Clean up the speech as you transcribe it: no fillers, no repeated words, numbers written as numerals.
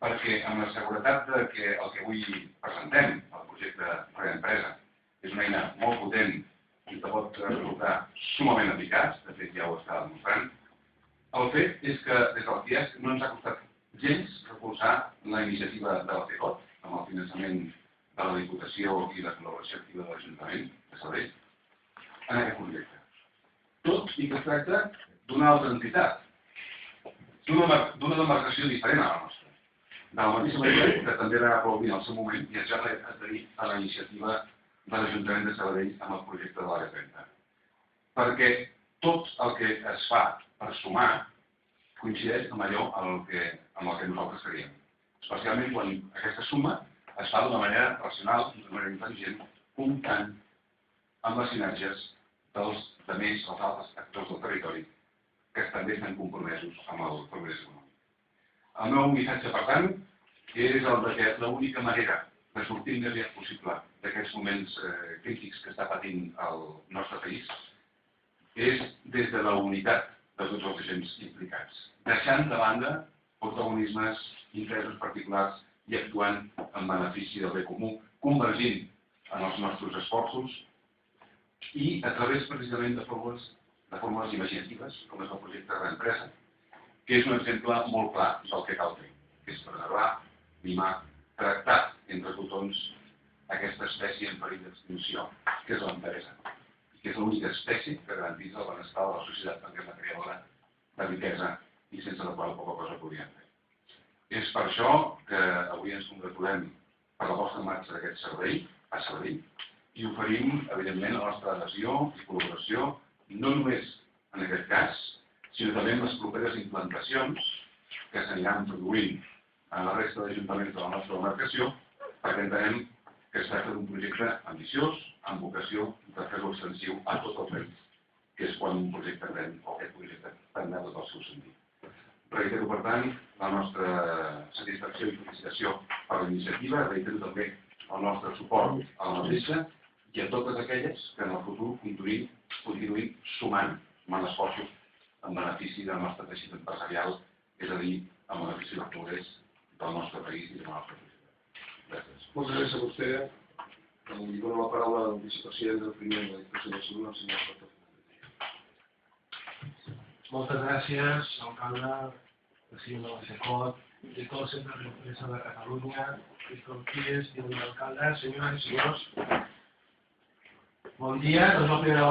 perquè amb la seguretat que el que avui presentem, el projecte Reempresa, és una eina molt potent i que pot resultar sumament eficaç, de fet ja ho està demostrant, el fet és que des del CIES no ens ha costat gens recolzar la iniciativa de la CECOT, amb el finançament de la Diputació i la col·laboració activa de l'Ajuntament de Sabadell, en aquest projecte. Tot i que es tracta d'una altra entitat, d'una demarcació diferent a la nostra. De la mateixa manera que també va aplaudir en el seu moment i es va adherir a la iniciativa de l'Ajuntament de Sabadell amb el projecte de l'Àrea 30. Perquè tot el que es fa per sumar coincideix amb allò amb el que nosaltres creiem. Especialment quan aquesta suma es fa d'una manera racional, d'una manera intel·ligent, comptant amb les sinergies dels altres actors del territori que també estan compromesos amb el progrés econòmic. El meu missatge, per tant, és el que l'única manera de sortir el més aviat possible d'aquests moments crítics que està patint el nostre país és des de la unitat de tots els agents implicats, deixant de banda protagonismes, interessos particulars i actuant en benefici del bé comú, convergint en els nostres esforços i a través precisament de fórmules imaginatives, com és el projecte Reempresa, que és un exemple molt clar del que cal fer, que és preservar, mimar, tractar entre tothom aquesta espècie en perill d'extinció, que és l'empresa, i que és l'única espècie que garanteix el benestar de la societat perquè és la creadora de riquesa i sense la qual poca cosa podríem fer. És per això que avui ens congratulem per la posta en marxa d'aquest servei a Sabadell i oferim, evidentment, la nostra adhesió i col·laboració, no només en aquest cas, sinó també en les properes implantacions que s'aniran produint en la resta d'ajuntaments de la nostra demarcació, perquè entenem que es tracta d'un projecte ambiciós, amb vocació de fer-lo extensiu a tot el país, que és quan un projecte pren, o aquest projecte prendrà tot el seu sentit. Reitero, per tant, la nostra satisfacció i felicitació per la iniciativa, reitero també el nostre suport a la mateixa i a totes aquelles que en el futur continuïn sumant esforços en benefici del nostre teixit empresarial, és a dir, en benefici del progrés del nostre país i de la nostra societat. Gràcies. Moltes gràcies a vostè. Li dono la paraula al vicepresident del primer de la Diputació de Barcelona, el senyor Porta. Moltes gràcies, alcalde, president de la CECOT, director del Centre d'Empresa de Catalunya, director CIES, diputat d'alcalde, senyores i senyors. Bon dia, no és la primera vegada